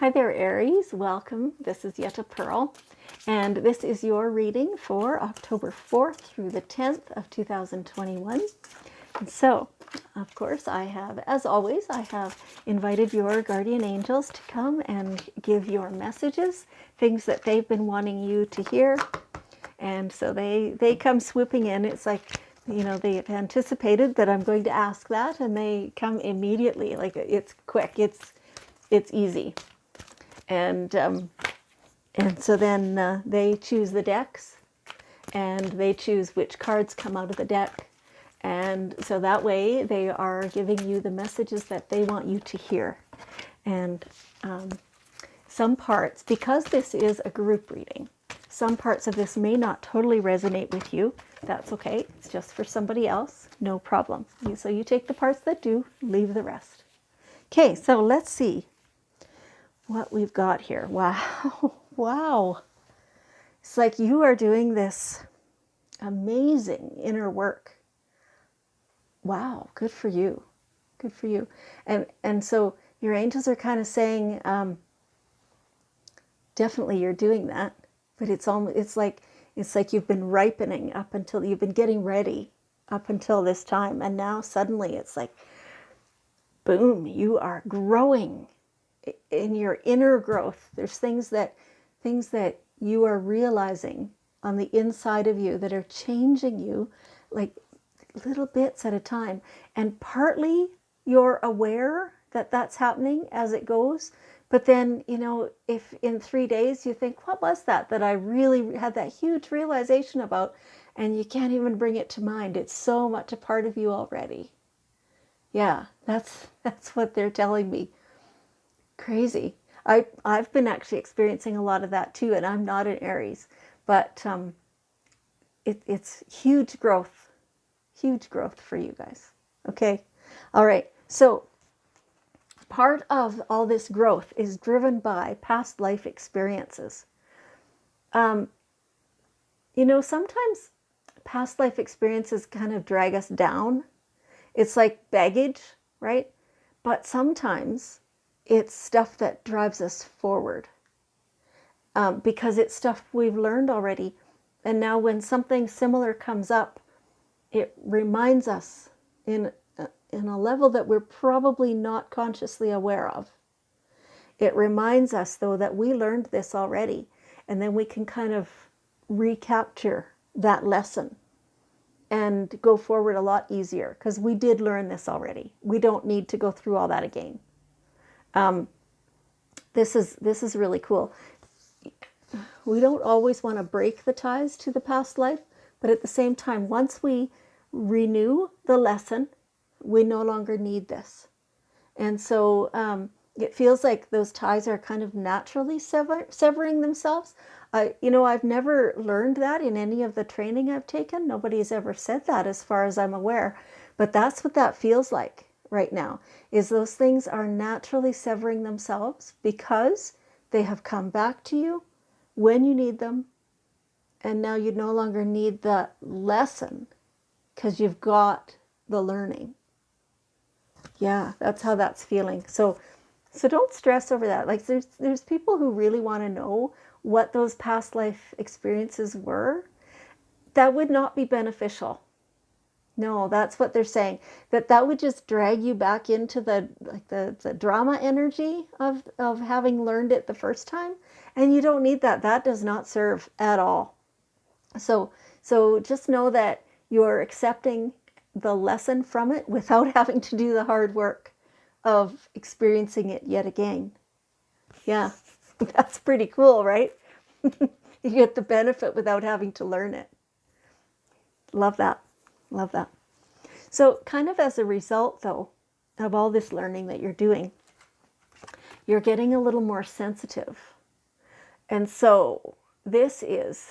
Hi there, Aries. Welcome. This is Yetta Pearl, and this is your reading for October 4th through the 10th of 2021. And so, of course, as always, I have invited your guardian angels to come and give your messages, things that they've been wanting you to hear. And so they come swooping in. It's like, they've anticipated that I'm going to ask that, and they come immediately. Like, it's quick, it's easy. And so then they choose the decks, and they choose which cards come out of the deck. And so that way they are giving you the messages that they want you to hear. And some parts, because this is a group reading, some parts of this may not totally resonate with you. That's okay. It's just for somebody else. No problem. So you take the parts that do, leave the rest. Okay, so let's see what we've got here. Wow. Wow. It's like you are doing this amazing inner work. Wow. Good for you. Good for you. And so your angels are kind of saying, definitely you're doing that, but it's like you've been ripening up until you've been getting ready up until this time. And now suddenly it's like, boom, you are growing in your inner growth. There's things that you are realizing on the inside of you that are changing you, like little bits at a time. And partly you're aware that that's happening as it goes. But then, if in 3 days you think, what was that I really had that huge realization about, and you can't even bring it to mind. It's so much a part of you already. Yeah, that's what they're telling me. Crazy. I've been actually experiencing a lot of that too, and I'm not an Aries, but it's huge growth for you guys. Okay, all right. So part of all this growth is driven by past life experiences. Sometimes past life experiences kind of drag us down. It's like baggage, right? But sometimes it's stuff that drives us forward, because it's stuff we've learned already. And now when something similar comes up, it reminds us in a level that we're probably not consciously aware of. It reminds us, though, that we learned this already, and then we can kind of recapture that lesson and go forward a lot easier, because we did learn this already. We don't need to go through all that again. This is really cool. We don't always want to break the ties to the past life, but at the same time, once we renew the lesson, we no longer need this. And so it feels like those ties are kind of naturally severing themselves. I've never learned that in any of the training I've taken. Nobody's ever said that as far as I'm aware. But that's what that feels like right now, is those things are naturally severing themselves because they have come back to you when you need them. And now you no longer need the lesson because you've got the learning. Yeah, that's how that's feeling. So don't stress over that. Like there's people who really want to know what those past life experiences were. That would not be beneficial. No, that's what they're saying. That would just drag you back into the drama energy of having learned it the first time. And you don't need that. That does not serve at all. So just know that you're accepting the lesson from it without having to do the hard work of experiencing it yet again. Yeah, that's pretty cool, right? You get the benefit without having to learn it. Love that. Love that. So kind of as a result, though, of all this learning that you're doing, you're getting a little more sensitive. And so this is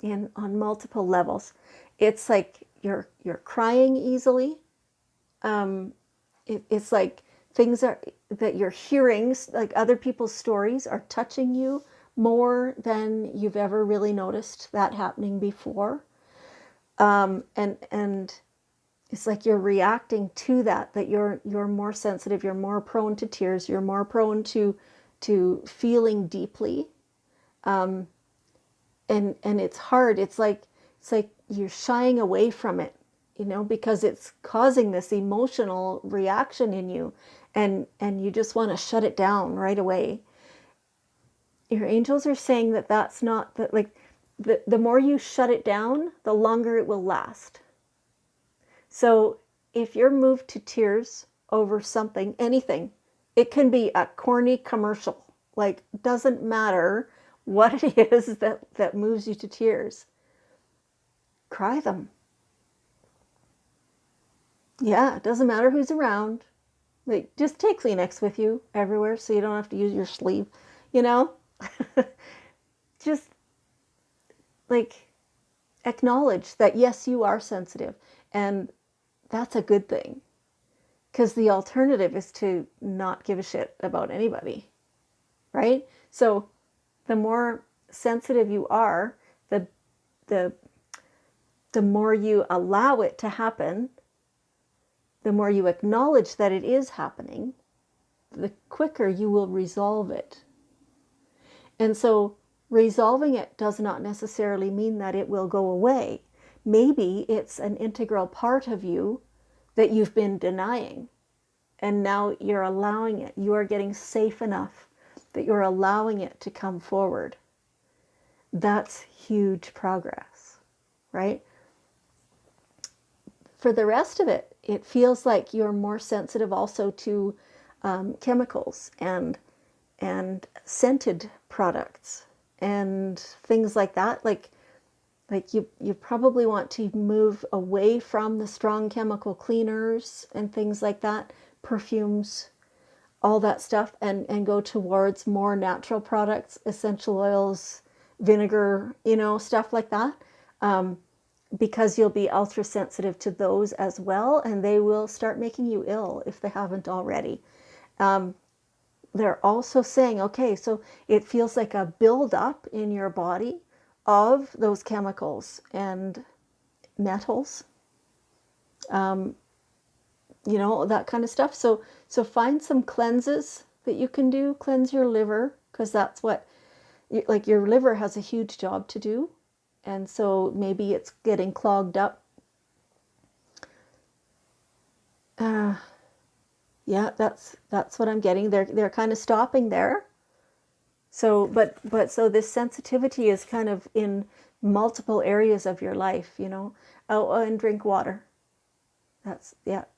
on multiple levels. It's like you're crying easily. It's like things that you're hearing, like other people's stories, are touching you more than you've ever really noticed that happening before. And it's like you're reacting to that you're more sensitive, you're more prone to tears, you're more prone to to feeling deeply. And it's hard. It's like you're shying away from it, because it's causing this emotional reaction in you, and you just want to shut it down right away. Your angels are saying that that's not that, like, the more you shut it down, the longer it will last. So if you're moved to tears over something, anything, it can be a corny commercial, like, doesn't matter what it is that moves you to tears. Cry them. Yeah, it doesn't matter who's around. Like, just take Kleenex with you everywhere so you don't have to use your sleeve, you know? Just, like, acknowledge that, yes, you are sensitive. And that's a good thing. Because the alternative is to not give a shit about anybody, right? So the more sensitive you are, the more you allow it to happen, the more you acknowledge that it is happening, the quicker you will resolve it. And so resolving it does not necessarily mean that it will go away. Maybe it's an integral part of you that you've been denying. And now you're allowing it. You are getting safe enough that you're allowing it to come forward. That's huge progress, right? For the rest of it, it feels like you're more sensitive also to chemicals and scented products and things like that. Like you probably want to move away from the strong chemical cleaners and things like that, perfumes, all that stuff, and go towards more natural products, essential oils, vinegar, stuff like that. Because you'll be ultra sensitive to those as well, and they will start making you ill if they haven't already. They're also saying, okay, so it feels like a buildup in your body of those chemicals and metals, that kind of stuff. So find some cleanses that you can do. Cleanse your liver, because that's what, like, your liver has a huge job to do. And so maybe it's getting clogged up. Yeah, that's what I'm getting. They're kind of stopping there. So, but so this sensitivity is kind of in multiple areas of your life, Oh, and drink water.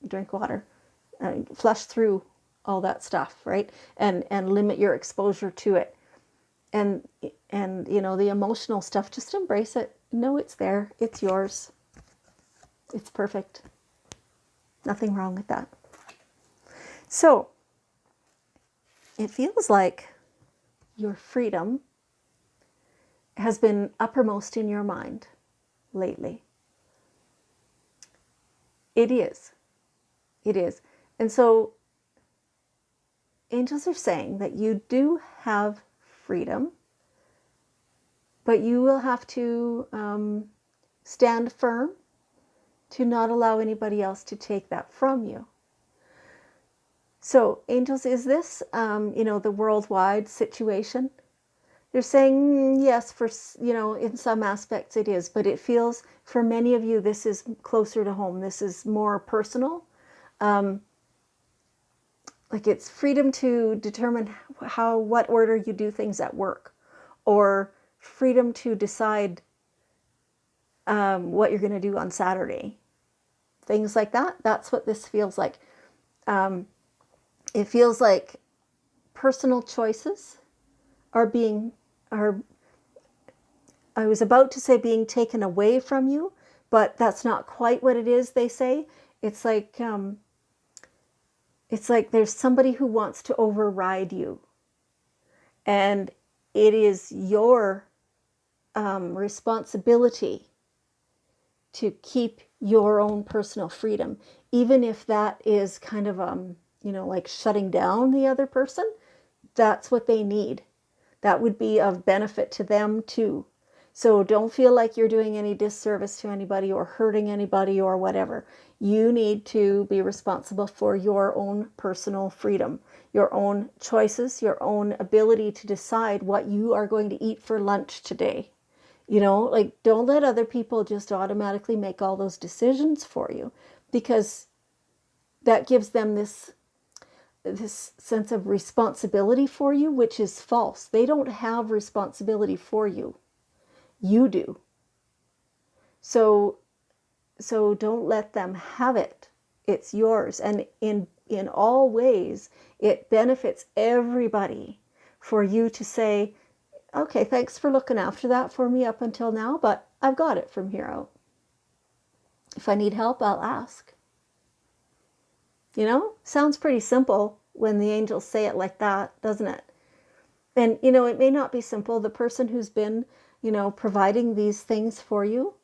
Drink water. Flush through all that stuff, right? And limit your exposure to it. And the emotional stuff, just embrace it. Know it's there. It's yours. It's perfect. Nothing wrong with that. So it feels like your freedom has been uppermost in your mind lately. It is. It is. And so angels are saying that you do have freedom, but you will have to stand firm to not allow anybody else to take that from you. So, angels, is this, the worldwide situation? They're saying, yes, in some aspects it is, but it feels, for many of you, this is closer to home. This is more personal. Like, it's freedom to determine what order you do things at work, or freedom to decide what you're going to do on Saturday. Things like that. That's what this feels like. It feels like personal choices are I was about to say being taken away from you, but that's not quite what it is, they say. It's like there's somebody who wants to override you. And it is your responsibility to keep your own personal freedom, even if that is kind of, like shutting down the other person. That's what they need. That would be of benefit to them too. So don't feel like you're doing any disservice to anybody or hurting anybody or whatever. You need to be responsible for your own personal freedom, your own choices, your own ability to decide what you are going to eat for lunch today. You know, like, don't let other people just automatically make all those decisions for you, because that gives them this sense of responsibility for you, which is false. They don't have responsibility for you. You do. So don't let them have it. It's yours. And in all ways, it benefits everybody for you to say, okay, thanks for looking after that for me up until now, but I've got it from here out. If I need help, I'll ask. You know, sounds pretty simple when the angels say it like that, doesn't it? And, you know, it may not be simple. The person who's been, you know, providing these things for you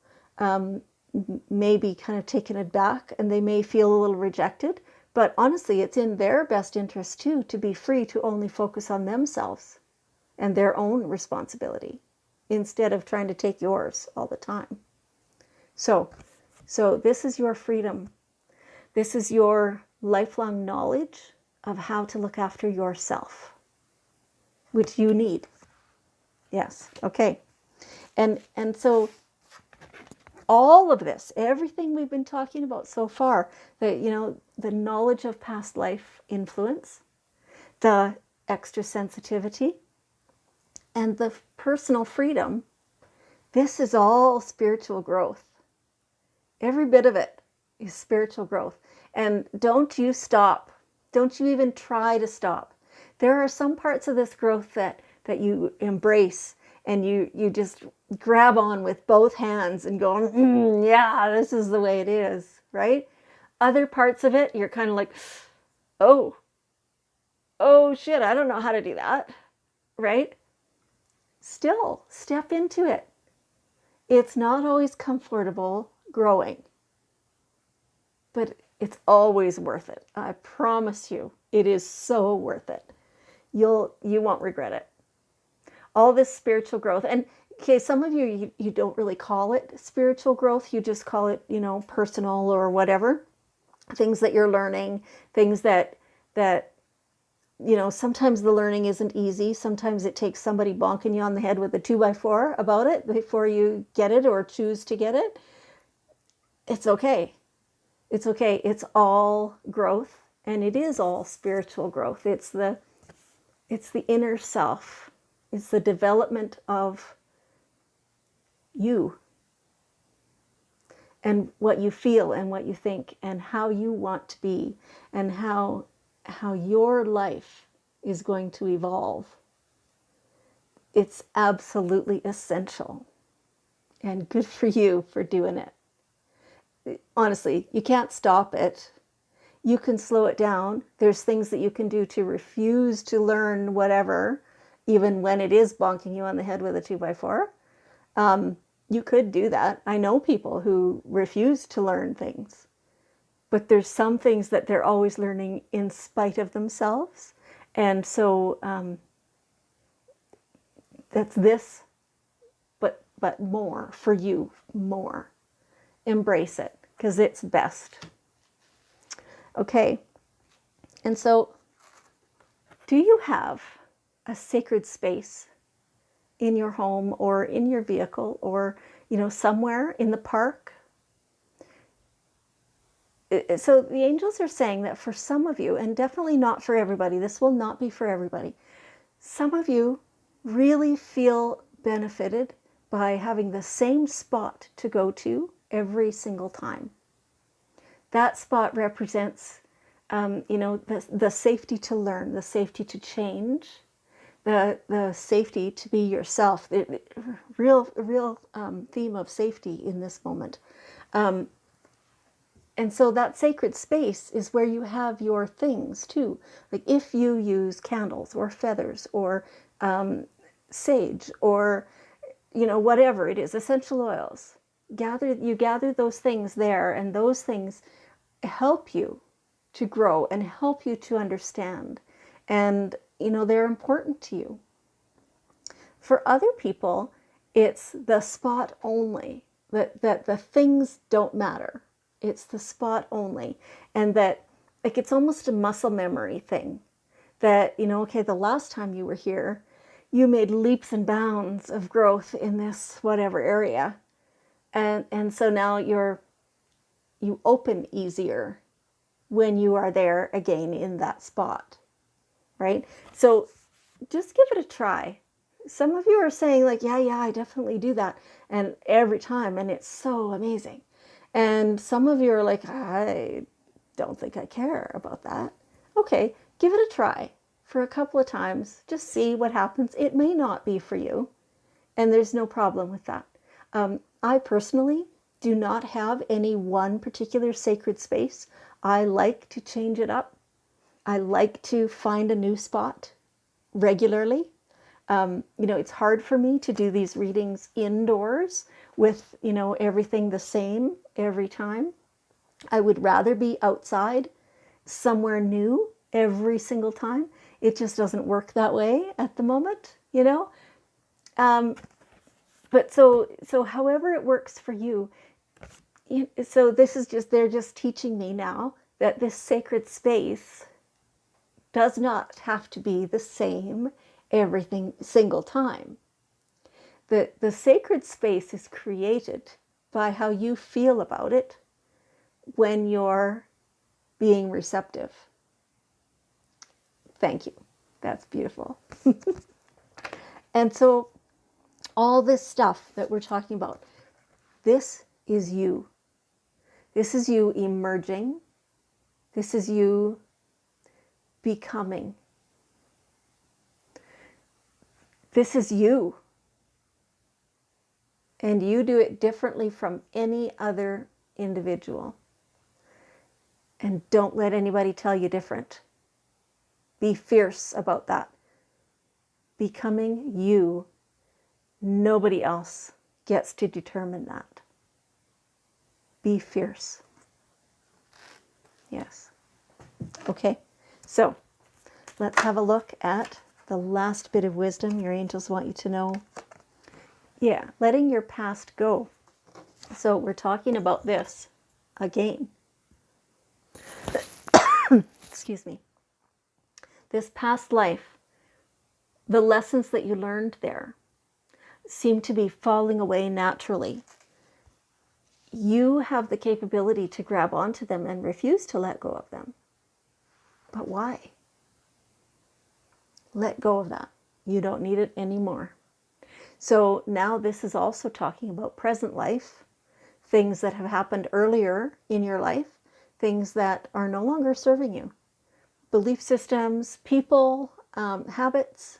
may be kind of taken aback, and they may feel a little rejected. But honestly, it's in their best interest too to be free to only focus on themselves and their own responsibility instead of trying to take yours all the time. So this is your freedom. This is your lifelong knowledge of how to look after yourself, which you need. Yes. Okay. And so all of this, everything we've been talking about so far, the knowledge of past life influence, the extra sensitivity, and the personal freedom, this is all spiritual growth. Every bit of it is spiritual growth. And don't you stop. Don't you even try to stop. There are some parts of this growth that you embrace, and you just grab on with both hands and go, yeah, this is the way it is, right? Other parts of it, you're kind of like, oh shit, I don't know how to do that, right? Still, step into it. It's not always comfortable growing, but it's always worth it. I promise you, it is so worth it. You won't regret it. All this spiritual growth. And okay, some of you don't really call it spiritual growth. You just call it, personal or whatever. Things that you're learning, things that sometimes the learning isn't easy. Sometimes it takes somebody bonking you on the head with a 2x4 about it before you get it or choose to get it. It's okay. It's okay. It's all growth, and it is all spiritual growth. It's the inner self. It's the development of you and what you feel and what you think and how you want to be and how your life is going to evolve. It's absolutely essential, and good for you for doing it. Honestly, you can't stop it. You can slow it down. There's things that you can do to refuse to learn whatever, even when it is bonking you on the head with a 2x4. You could do that. I know people who refuse to learn things, but there's some things that they're always learning in spite of themselves. And so that's this, but more for you, more. Embrace it, because it's best. Okay, and so do you have a sacred space in your home or in your vehicle or, somewhere in the park? So the angels are saying that for some of you, and definitely not for everybody, this will not be for everybody, some of you really feel benefited by having the same spot to go to every single time. That spot represents, the safety to learn, the safety to change, the safety to be yourself. The real theme of safety in this moment. And so that sacred space is where you have your things too. Like if you use candles or feathers or sage or, whatever it is, essential oils, you gather those things there, and those things help you to grow and help you to understand. And, they're important to you. For other people, It's the spot only, that the things don't matter. It's the spot only. And that, like, it's almost a muscle memory thing. That, okay, the last time you were here, you made leaps and bounds of growth in this whatever area. And so now you open easier when you are there again in that spot, right? So just give it a try. Some of you are saying like, yeah, I definitely do that. And every time, and it's so amazing. And some of you are like, I don't think I care about that. Okay, give it a try for a couple of times. Just see what happens. It may not be for you, and there's no problem with that. I personally do not have any one particular sacred space. I like to change it up. I like to find a new spot regularly. It's hard for me to do these readings indoors with, everything the same every time. I would rather be outside somewhere new every single time. It just doesn't work that way at the moment, But so however it works for you, so this is just, they're just teaching me now that this sacred space does not have to be the same every single time. The sacred space is created by how you feel about it when you're being receptive. Thank you. That's beautiful. And so all this stuff that we're talking about, this is you. This is you emerging. This is you becoming. This is you. And you do it differently from any other individual. And don't let anybody tell you different. Be fierce about that. Becoming you. Nobody else gets to determine that. Be fierce. Yes. Okay, so let's have a look at the last bit of wisdom your angels want you to know. Yeah, letting your past go. So we're talking about this again. Excuse me. This past life, the lessons that you learned there seem to be falling away naturally. You have the capability to grab onto them and refuse to let go of them. But why? Let go of that. You don't need it anymore. So now this is also talking about present life, things that have happened earlier in your life, things that are no longer serving you. Belief systems, people, habits.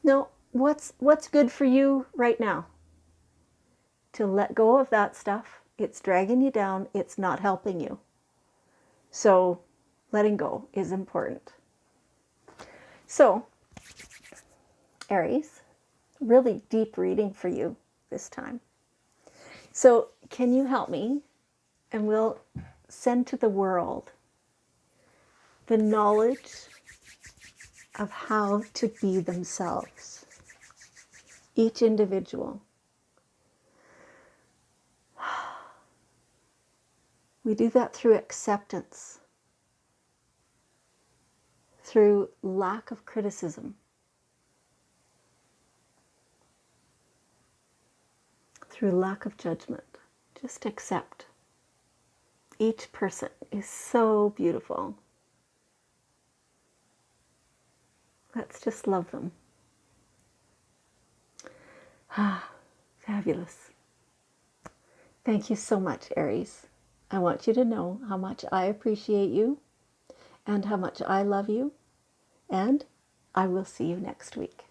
No, what's good for you right now? To let go of that stuff. It's dragging you down. It's not helping you. So letting go is important. So, Aries, really deep reading for you this time. So can you help me? And we'll send to the world the knowledge of how to be themselves. Each individual. We do that through acceptance, through lack of criticism, through lack of judgment. Just accept. Each person is so beautiful. Let's just love them. Fabulous. Thank you so much, Aries. I want you to know how much I appreciate you and how much I love you, and I will see you next week.